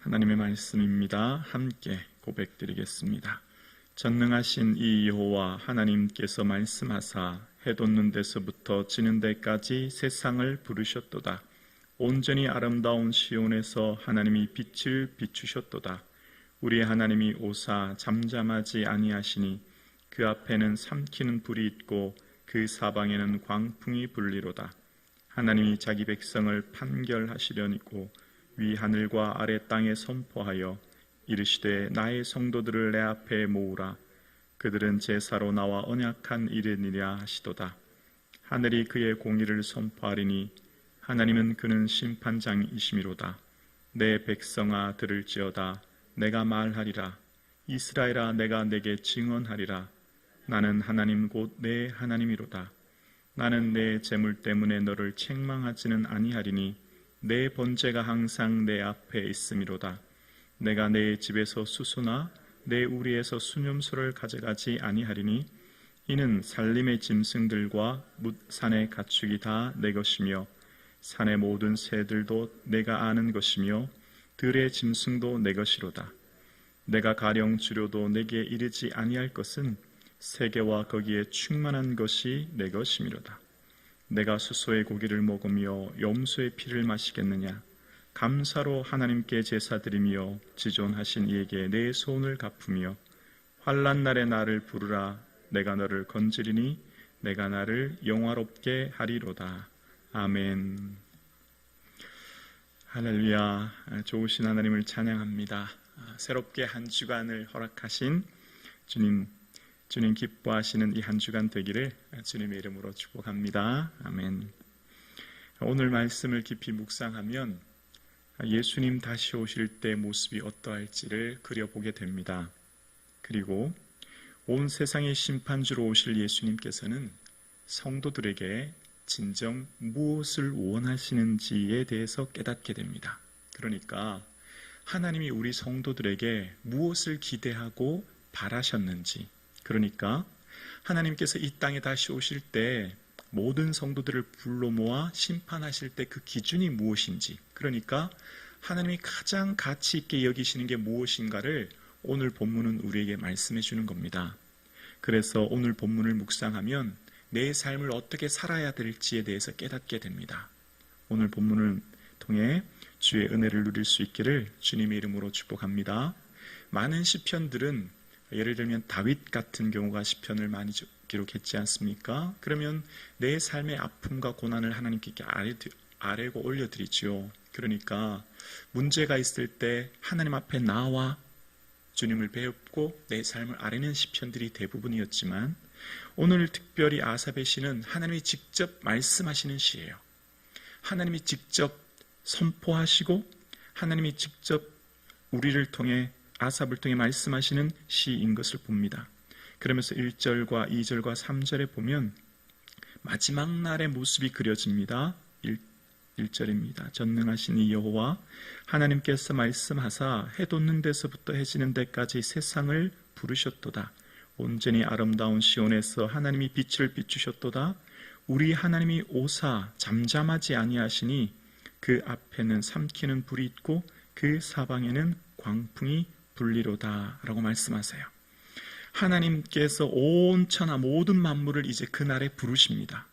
하나님의 말씀입니다. 함께 고백드리겠습니다. 전능하신 이 여호와 하나님께서 말씀하사 해 돋는 데서부터 지는 데까지 세상을 부르셨도다. 온전히 아름다운 시온에서 하나님이 빛을 비추셨도다. 우리 하나님이 오사 잠잠하지 아니하시니 그 앞에는 삼키는 불이 있고 그 사방에는 광풍이 불리로다. 하나님이 자기 백성을 판결하시려니고 위 하늘과 아래 땅에 선포하여 이르시되 나의 성도들을 내 앞에 모으라. 그들은 제사로 나와 언약한 일이니라 하시도다. 하늘이 그의 공의를 선포하리니 하나님은 그는 심판장이시미로다. 내 백성아 들을지어다. 내가 말하리라. 이스라엘아 내가 내게 증언하리라. 나는 하나님 곧 내 하나님이로다. 나는 내 재물 때문에 너를 책망하지는 아니하리니 내 번제가 항상 내 앞에 있음이로다. 내가 내 집에서 수소나 내 우리에서 수념소를 가져가지 아니하리니 이는 산림의 짐승들과 뭇산의 가축이 다 내 것이며 산의 모든 새들도 내가 아는 것이며 들의 짐승도 내 것이로다. 내가 가령 주려도 내게 이르지 아니할 것은 세계와 거기에 충만한 것이 내 것이미로다. 내가 수소의 고기를 먹으며 염소의 피를 마시겠느냐? 감사로 하나님께 제사드리며 지존하신 이에게 내 소원을 갚으며 환난 날에 나를 부르라. 내가 너를 건지리니 내가 나를 영화롭게 하리로다. 아멘. 할렐루야. 좋으신 하나님을 찬양합니다. 새롭게 한 주간을 허락하신 주님 기뻐하시는 이 한 주간 되기를 주님의 이름으로 축복합니다. 아멘. 오늘 말씀을 깊이 묵상하면 예수님 다시 오실 때 모습이 어떠할지를 그려보게 됩니다. 그리고 온 세상의 심판주로 오실 예수님께서는 성도들에게 진정 무엇을 원하시는지에 대해서 깨닫게 됩니다. 그러니까 하나님이 우리 성도들에게 무엇을 기대하고 바라셨는지, 그러니까 하나님께서 이 땅에 다시 오실 때 모든 성도들을 불러 모아 심판하실 때 그 기준이 무엇인지, 그러니까 하나님이 가장 가치 있게 여기시는 게 무엇인가를 오늘 본문은 우리에게 말씀해 주는 겁니다. 그래서 오늘 본문을 묵상하면 내 삶을 어떻게 살아야 될지에 대해서 깨닫게 됩니다. 오늘 본문을 통해 주의 은혜를 누릴 수 있기를 주님의 이름으로 축복합니다. 많은 시편들은 예를 들면 다윗 같은 경우가 시편을 많이 기록했지 않습니까? 그러면 내 삶의 아픔과 고난을 하나님께 아뢰고 올려드리죠. 그러니까 문제가 있을 때 하나님 앞에 나와 주님을 배웁고 내 삶을 아뢰는 시편들이 대부분이었지만 오늘 특별히 아삽의 시는 하나님이 직접 말씀하시는 시예요. 하나님이 직접 선포하시고 하나님이 직접 우리를 통해 아삽을 통해 말씀하시는 시인 것을 봅니다. 그러면서 1절과 2절과 3절에 보면 마지막 날의 모습이 그려집니다. 1절입니다. 전능하신 이 여호와 하나님께서 말씀하사 해 돋는 데서부터 해 지는 데까지 세상을 부르셨도다. 온전히 아름다운 시온에서 하나님이 빛을 비추셨도다. 우리 하나님이 오사 잠잠하지 아니하시니 그 앞에는 삼키는 불이 있고 그 사방에는 광풍이 불리로다 라고 말씀하세요. 하나님께서 온 천하 모든 만물을 이제 그날에 부르십니다.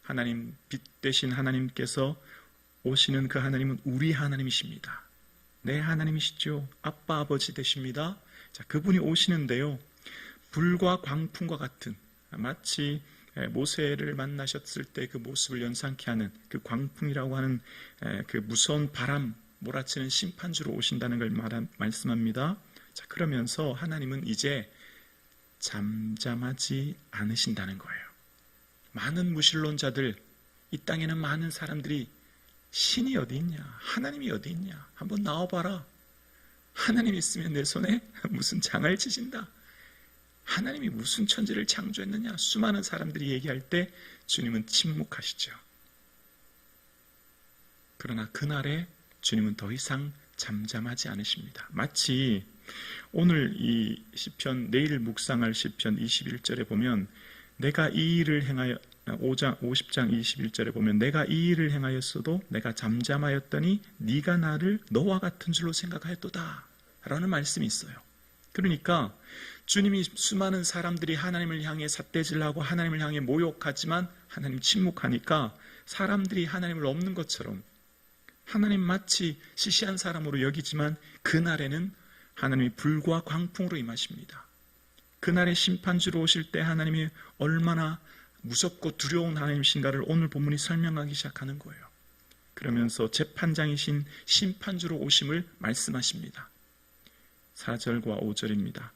하나님, 빛 되신 하나님께서 오시는 그 하나님은 우리 하나님이십니다. 내 하나님이시죠. 아빠 아버지 되십니다. 자, 그분이 오시는데요, 불과 광풍과 같은, 마치 모세를 만나셨을 때 그 모습을 연상케 하는 그 광풍이라고 하는 그 무서운 바람 몰아치는 심판주로 오신다는 걸 말씀합니다. 자, 그러면서 하나님은 이제 잠잠하지 않으신다는 거예요. 많은 무신론자들, 이 땅에는 많은 사람들이 신이 어디 있냐, 하나님이 어디 있냐, 한번 나와봐라. 하나님 있으면 내 손에 무슨 장을 치신다. 하나님이 무슨 천지를 창조했느냐, 수많은 사람들이 얘기할 때 주님은 침묵하시죠. 그러나 그날에 주님은 더 이상 잠잠하지 않으십니다. 마치 오늘 이 시편, 내일 묵상할 시편 21절에 보면 내가 이 일을 행하여 50장 21절에 보면 내가 이 일을 행하였어도 내가 잠잠하였더니 네가 나를 너와 같은 줄로 생각하였도다 라는 말씀이 있어요. 그러니까 주님이 수많은 사람들이 하나님을 향해 삿대질하고 하나님을 향해 모욕하지만 하나님 침묵하니까 사람들이 하나님을 없는 것처럼 하나님 마치 시시한 사람으로 여기지만 그날에는 하나님이 불과 광풍으로 임하십니다. 그날의 심판주로 오실 때 하나님이 얼마나 무섭고 두려운 하나님이신가를 오늘 본문이 설명하기 시작하는 거예요. 그러면서 재판장이신 심판주로 오심을 말씀하십니다. 4절과 5절입니다.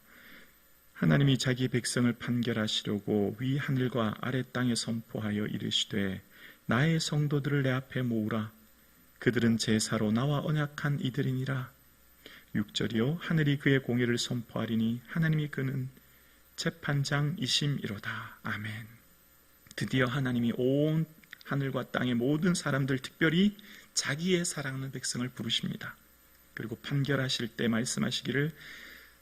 하나님이 자기 백성을 판결하시려고 위 하늘과 아래 땅에 선포하여 이르시되 나의 성도들을 내 앞에 모으라. 그들은 제사로 나와 언약한 이들이니라. 6절이요 하늘이 그의 공의를 선포하리니 하나님이 그는 재판장이심이로다. 아멘. 드디어 하나님이 온 하늘과 땅의 모든 사람들, 특별히 자기의 사랑하는 백성을 부르십니다. 그리고 판결하실 때 말씀하시기를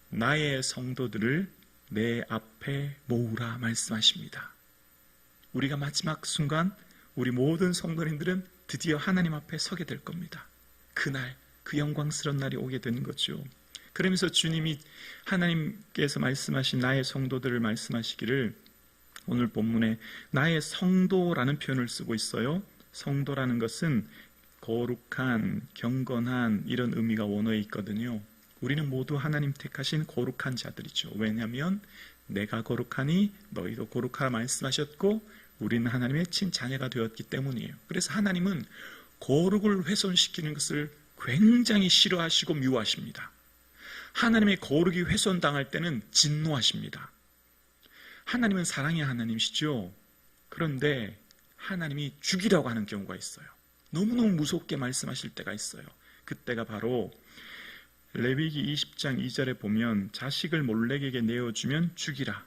나의 성도들을 내 앞에 모으라 말씀하십니다. 우리가 마지막 순간 우리 모든 성도님들은 드디어 하나님 앞에 서게 될 겁니다. 그날, 그 영광스러운 날이 오게 되는 거죠. 그러면서 주님이 하나님께서 말씀하신 나의 성도들을 말씀하시기를 오늘 본문에 나의 성도라는 표현을 쓰고 있어요. 성도라는 것은 거룩한, 경건한 이런 의미가 원어에 있거든요. 우리는 모두 하나님 택하신 거룩한 자들이죠. 왜냐하면 내가 거룩하니 너희도 거룩하라 말씀하셨고 우리는 하나님의 친자녀가 되었기 때문이에요. 그래서 하나님은 거룩을 훼손시키는 것을 굉장히 싫어하시고 미워하십니다. 하나님의 거룩이 훼손당할 때는 진노하십니다. 하나님은 사랑의 하나님이시죠. 그런데 하나님이 죽이라고 하는 경우가 있어요. 너무너무 무섭게 말씀하실 때가 있어요. 그때가 바로 레위기 20장 2절에 보면 자식을 몰렉에게 내어주면 죽이라.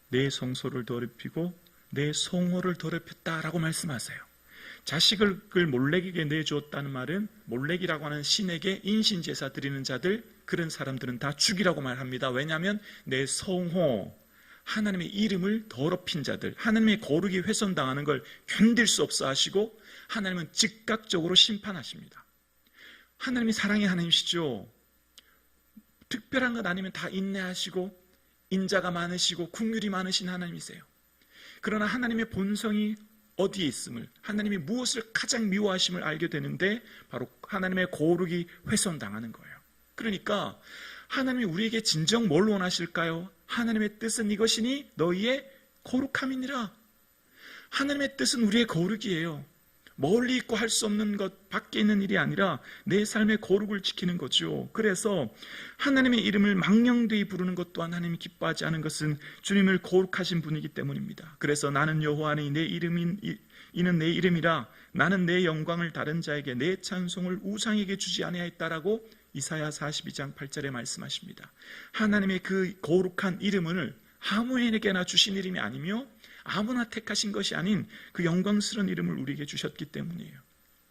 내 성소를 더럽히고 내 성호를 더럽혔다라고 말씀하세요. 자식을 몰렉에게 내주었다는 말은 몰렉이라고 하는 신에게 인신제사 드리는 자들, 그런 사람들은 다 죽이라고 말합니다. 왜냐하면 내 성호, 하나님의 이름을 더럽힌 자들, 하나님의 거룩이 훼손당하는 걸 견딜 수 없어 하시고 하나님은 즉각적으로 심판하십니다. 하나님이 사랑의 하나님이시죠. 특별한 것 아니면 다 인내하시고 인자가 많으시고 긍휼이 많으신 하나님이세요. 그러나 하나님의 본성이 어디에 있음을, 하나님이 무엇을 가장 미워하심을 알게 되는데 바로 하나님의 거룩이 훼손당하는 거예요. 그러니까 하나님이 우리에게 진정 뭘 원하실까요? 하나님의 뜻은 이것이니 너희의 거룩함이니라. 하나님의 뜻은 우리의 거룩이에요. 멀리 있고 할 수 없는 것 밖에 있는 일이 아니라 내 삶의 거룩을 지키는 거죠. 그래서 하나님의 이름을 망령되이 부르는 것 또한 하나님이 기뻐하지 않은 것은 주님을 거룩하신 분이기 때문입니다. 그래서 나는 여호와니 이는 내 이름이라. 나는 내 영광을 다른 자에게 내 찬송을 우상에게 주지 아니하였다라고 이사야 42장 8절에 말씀하십니다. 하나님의 그 거룩한 이름을 아무에게나 주신 이름이 아니며 아무나 택하신 것이 아닌 그 영광스러운 이름을 우리에게 주셨기 때문이에요.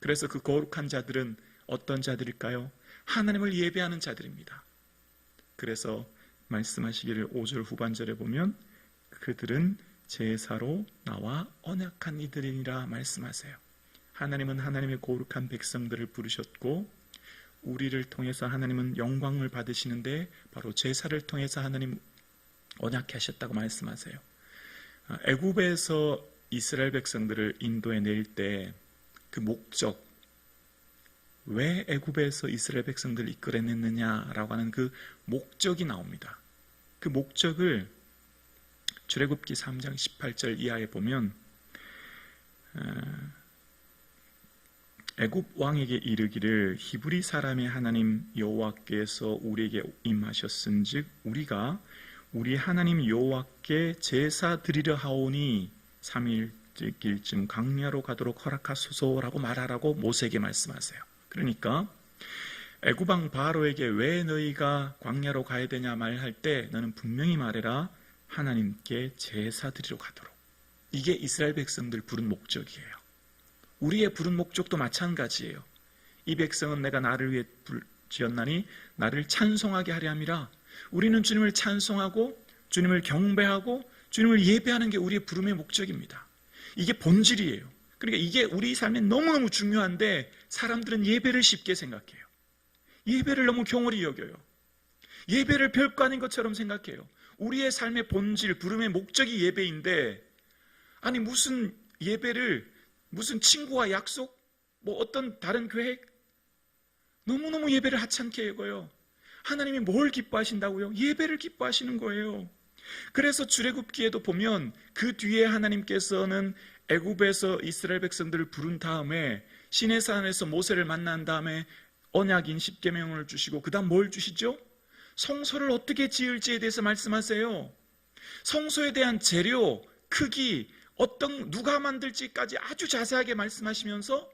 그래서 그 거룩한 자들은 어떤 자들일까요? 하나님을 예배하는 자들입니다. 그래서 말씀하시기를 5절 후반절에 보면 그들은 제사로 나와 언약한 이들이니라 말씀하세요. 하나님은 하나님의 거룩한 백성들을 부르셨고 우리를 통해서 하나님은 영광을 받으시는데 바로 제사를 통해서 하나님 언약해 하셨다고 말씀하세요. 애굽에서 이스라엘 백성들을 인도에 낼 때 그 목적, 왜 애굽에서 이스라엘 백성들을 이끌어냈느냐라고 하는 그 목적이 나옵니다. 그 목적을 출애굽기 3장 18절 이하에 보면 애굽 왕에게 이르기를 히브리 사람의 하나님 여호와께서 우리에게 임하셨은즉 우리가 우리 하나님 여호와께 제사 드리려 하오니 3일쯤 광야로 가도록 허락하소서라고 말하라고 모세에게 말씀하세요. 그러니까 애굽 왕 바로에게 왜 너희가 광야로 가야 되냐 말할 때 너는 분명히 말해라. 하나님께 제사 드리러 가도록. 이게 이스라엘 백성들 부른 목적이에요. 우리의 부른 목적도 마찬가지예요. 이 백성은 내가 나를 위해 지었나니 나를 찬송하게 하려 함이라. 우리는 주님을 찬송하고 주님을 경배하고 주님을 예배하는 게 우리의 부름의 목적입니다. 이게 본질이에요. 그러니까 이게 우리 삶에 너무너무 중요한데 사람들은 예배를 쉽게 생각해요. 예배를 너무 경홀히 여겨요. 예배를 별거 아닌 것처럼 생각해요. 우리의 삶의 본질, 부름의 목적이 예배인데, 아니 무슨 예배를, 무슨 친구와 약속, 뭐 어떤 다른 계획, 너무너무 예배를 하찮게 여겨요. 하나님이 뭘 기뻐하신다고요? 예배를 기뻐하시는 거예요. 그래서 출애굽기에도 보면 그 뒤에 하나님께서는 애굽에서 이스라엘 백성들을 부른 다음에 시내산에서 모세를 만난 다음에 언약인 십계명을 주시고 그 다음 뭘 주시죠? 성소를 어떻게 지을지에 대해서 말씀하세요. 성소에 대한 재료, 크기, 누가 만들지까지 아주 자세하게 말씀하시면서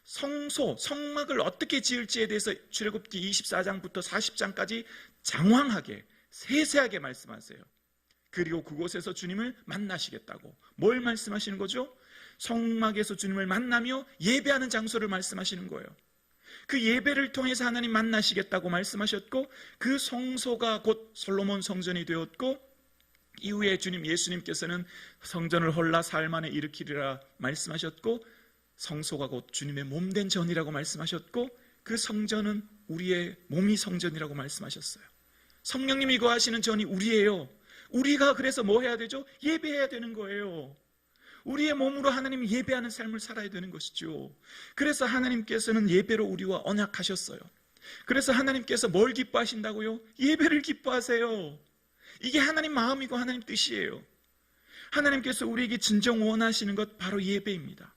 성소, 성막을 어떻게 지을지에 대해서 출애굽기 24장부터 40장까지 장황하게 세세하게 말씀하세요. 그리고 그곳에서 주님을 만나시겠다고. 뭘 말씀하시는 거죠? 성막에서 주님을 만나며 예배하는 장소를 말씀하시는 거예요. 그 예배를 통해서 하나님 만나시겠다고 말씀하셨고, 그 성소가 곧 솔로몬 성전이 되었고, 이후에 예수님께서는 성전을 헐라 사흘 만에 일으키리라 말씀하셨고, 성소가 곧 주님의 몸된 전이라고 말씀하셨고, 그 성전은 우리의 몸이 성전이라고 말씀하셨어요. 성령님이 거하시는 전이 우리예요. 우리가 그래서 뭐 해야 되죠? 예배해야 되는 거예요. 우리의 몸으로 하나님 예배하는 삶을 살아야 되는 것이죠. 그래서 하나님께서는 예배로 우리와 언약하셨어요. 그래서 하나님께서 뭘 기뻐하신다고요? 예배를 기뻐하세요. 이게 하나님 마음이고 하나님 뜻이에요. 하나님께서 우리에게 진정 원하시는 것 바로 예배입니다.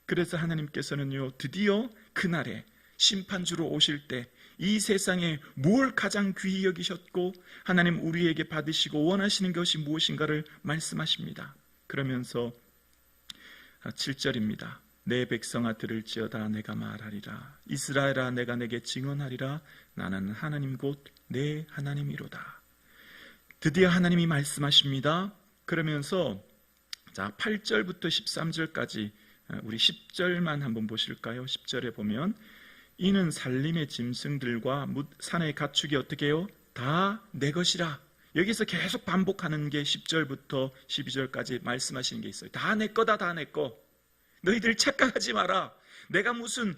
그래서 하나님께서는요, 드디어 그날에 심판주로 오실 때 이 세상에 뭘 가장 귀히 여기셨고 하나님 우리에게 받으시고 원하시는 것이 무엇인가를 말씀하십니다. 그러면서 7절입니다. 내 백성아 들을지어다 내가 말하리라. 이스라엘아 내가 내게 증언하리라. 나는 하나님 곧 내 하나님이로다. 드디어 하나님이 말씀하십니다. 그러면서 8절부터 13절까지 우리 10절만 한번 보실까요? 10절에 보면 이는 살림의 짐승들과 산의 가축이 어떻게 해요? 다 내 것이라. 여기서 계속 반복하는 게 10절부터 12절까지 말씀하시는 게 있어요. 다 내 거다, 다 내 거. 너희들 착각하지 마라. 내가 무슨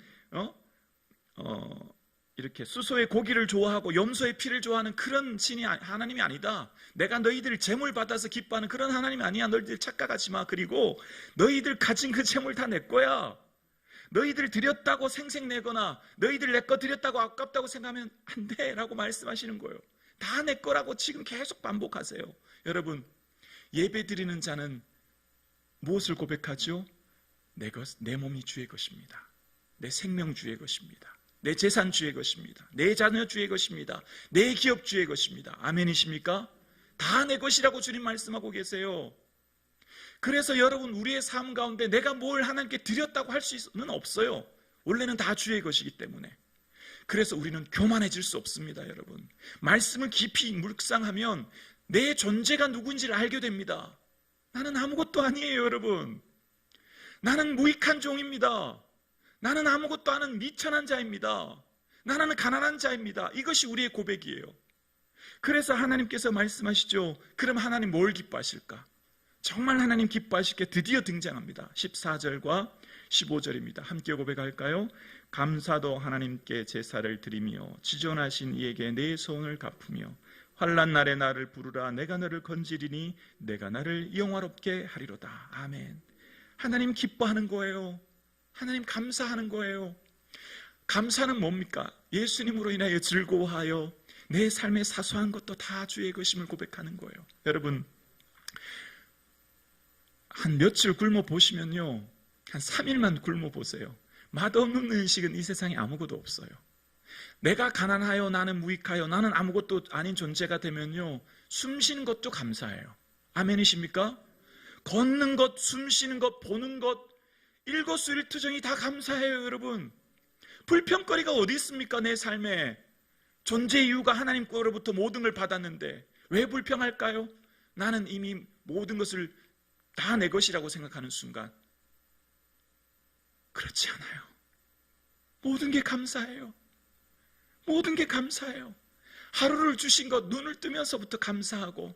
이렇게 수소의 고기를 좋아하고 염소의 피를 좋아하는 그런 신이 하나님이 아니다. 내가 너희들 재물 받아서 기뻐하는 그런 하나님이 아니야. 너희들 착각하지 마. 그리고 너희들 가진 그 재물 다 내 거야. 너희들 드렸다고 생색내거나 너희들 내 거 드렸다고 아깝다고 생각하면 안 돼 라고 말씀하시는 거예요. 다 내 거라고 지금 계속 반복하세요. 여러분, 예배 드리는 자는 무엇을 고백하죠? 내 몸이 주의 것입니다. 내 생명 주의 것입니다. 내 재산 주의 것입니다. 내 자녀 주의 것입니다. 내 기업 주의 것입니다. 아멘이십니까? 다 내 것이라고 주님 말씀하고 계세요. 그래서 여러분, 우리의 삶 가운데 내가 뭘 하나님께 드렸다고 할 수는 없어요. 원래는 다 주의 것이기 때문에. 그래서 우리는 교만해질 수 없습니다. 여러분, 말씀을 깊이 묵상하면 내 존재가 누군지를 알게 됩니다. 나는 아무것도 아니에요. 여러분, 나는 무익한 종입니다. 나는 아무것도 아는 미천한 자입니다. 나는 가난한 자입니다. 이것이 우리의 고백이에요. 그래서 하나님께서 말씀하시죠. 그럼 하나님 뭘 기뻐하실까? 정말 하나님 기뻐하실 게 드디어 등장합니다. 14절과 15절입니다. 함께 고백할까요? 감사도 하나님께 제사를 드리며 지존하신 이에게 내 소원을 갚으며 환난 날에 나를 부르라. 내가 너를 건지리니 내가 나를 영화롭게 하리로다. 아멘. 하나님 기뻐하는 거예요. 하나님 감사하는 거예요. 감사는 뭡니까? 예수님으로 인하여 즐거워하여 내 삶의 사소한 것도 다 주의 것임을 고백하는 거예요. 여러분, 한 며칠 굶어 보시면요, 한 3일만 굶어 보세요. 맛없는 음식은 이 세상에 아무것도 없어요. 내가 가난하여 나는 무익하여 나는 아무것도 아닌 존재가 되면요, 숨 쉬는 것도 감사해요. 아멘이십니까? 걷는 것, 숨 쉬는 것, 보는 것, 일거수일투정이 다 감사해요. 여러분, 불평거리가 어디 있습니까? 내 삶에 존재 이유가 하나님 거로부터 모든 걸 받았는데 왜 불평할까요? 나는 이미 모든 것을 다 내 것이라고 생각하는 순간 그렇지 않아요. 모든 게 감사해요. 모든 게 감사해요. 하루를 주신 것, 눈을 뜨면서부터 감사하고,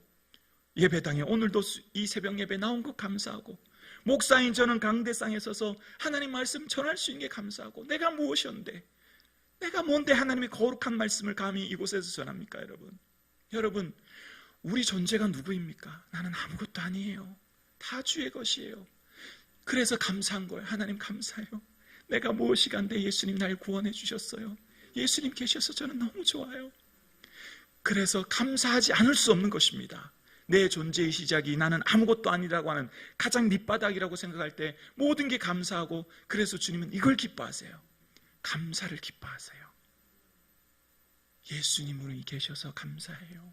예배당에 오늘도 이 새벽 예배 나온 것 감사하고, 목사인 저는 강대상에 서서 하나님 말씀 전할 수 있는 게 감사하고, 내가 무엇이었는데, 내가 뭔데 하나님의 거룩한 말씀을 감히 이곳에서 전합니까? 여러분, 우리 존재가 누구입니까? 나는 아무것도 아니에요. 다 주의 것이에요. 그래서 감사한 거예요. 하나님 감사해요. 내가 무엇이 간데 예수님 날 구원해 주셨어요. 예수님 계셔서 저는 너무 좋아요. 그래서 감사하지 않을 수 없는 것입니다. 내 존재의 시작이 나는 아무것도 아니라고 하는 가장 밑바닥이라고 생각할 때 모든 게 감사하고, 그래서 주님은 이걸 기뻐하세요. 감사를 기뻐하세요. 예수님이 계셔서 감사해요.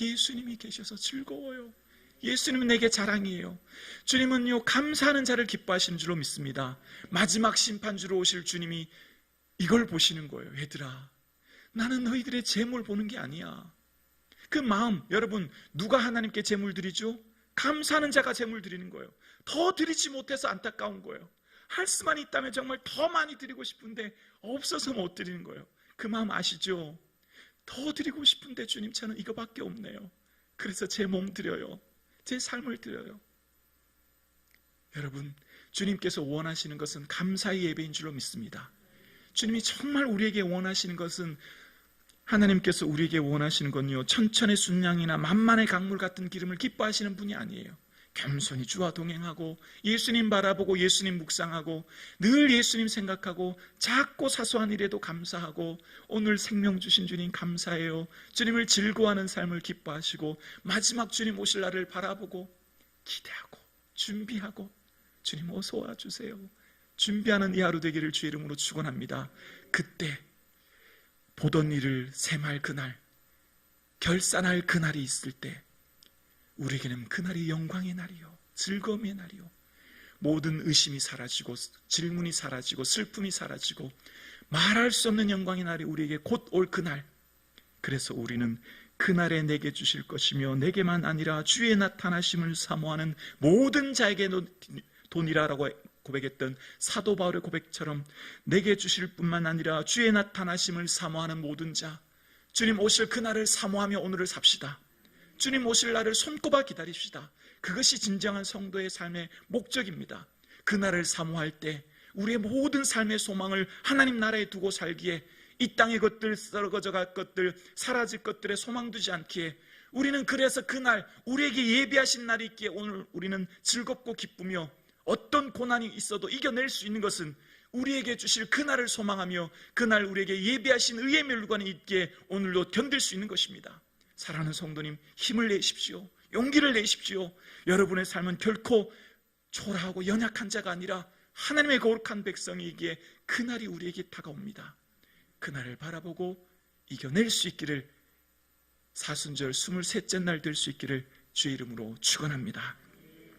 예수님이 계셔서 즐거워요. 예수님은 내게 자랑이에요. 주님은요, 감사하는 자를 기뻐하시는 줄로 믿습니다. 마지막 심판주로 오실 주님이 이걸 보시는 거예요. 얘들아, 나는 너희들의 재물 보는 게 아니야. 그 마음, 여러분, 누가 하나님께 재물 드리죠? 감사하는 자가 재물 드리는 거예요. 더 드리지 못해서 안타까운 거예요. 할 수만 있다면 정말 더 많이 드리고 싶은데 없어서 못 드리는 거예요. 그 마음 아시죠? 더 드리고 싶은데 주님, 저는 이거밖에 없네요. 그래서 제 몸 드려요. 제 삶을 드려요. 여러분, 주님께서 원하시는 것은 감사의 예배인 줄로 믿습니다. 주님이 정말 우리에게 원하시는 것은, 하나님께서 우리에게 원하시는 건요, 천천의 순양이나 만만의 강물 같은 기름을 기뻐하시는 분이 아니에요. 겸손히 주와 동행하고 예수님 바라보고 예수님 묵상하고 늘 예수님 생각하고 작고 사소한 일에도 감사하고, 오늘 생명 주신 주님 감사해요. 주님을 즐거워하는 삶을 기뻐하시고, 마지막 주님 오실 날을 바라보고 기대하고 준비하고, 주님 어서 와주세요. 준비하는 이 하루 되기를 주의 이름으로 축원합니다. 그때 보던 일을 셈할 그날, 결산할 그날이 있을 때 우리에게는 그날이 영광의 날이요, 즐거움의 날이요, 모든 의심이 사라지고 질문이 사라지고 슬픔이 사라지고 말할 수 없는 영광의 날이 우리에게 곧 올 그날. 그래서 우리는 그날에 내게 주실 것이며 내게만 아니라 주의 나타나심을 사모하는 모든 자에게 돈이라라고 고백했던 사도 바울의 고백처럼 내게 주실 뿐만 아니라 주의 나타나심을 사모하는 모든 자, 주님 오실 그날을 사모하며 오늘을 삽시다. 주님 오실 날을 손꼽아 기다립시다. 그것이 진정한 성도의 삶의 목적입니다. 그날을 사모할 때 우리의 모든 삶의 소망을 하나님 나라에 두고 살기에, 이 땅의 것들, 썩어져 갈 것들, 사라질 것들에 소망 두지 않기에, 우리는 그래서 그날 우리에게 예비하신 날이 있기에 오늘 우리는 즐겁고 기쁘며, 어떤 고난이 있어도 이겨낼 수 있는 것은 우리에게 주실 그날을 소망하며 그날 우리에게 예비하신 의의 멸관이 있기에 오늘도 견딜 수 있는 것입니다. 사랑하는 성도님, 힘을 내십시오. 용기를 내십시오. 여러분의 삶은 결코 초라하고 연약한 자가 아니라 하나님의 거룩한 백성이기에 그날이 우리에게 다가옵니다. 그날을 바라보고 이겨낼 수 있기를, 사순절 23째 날 될 수 있기를 주의 이름으로 축원합니다.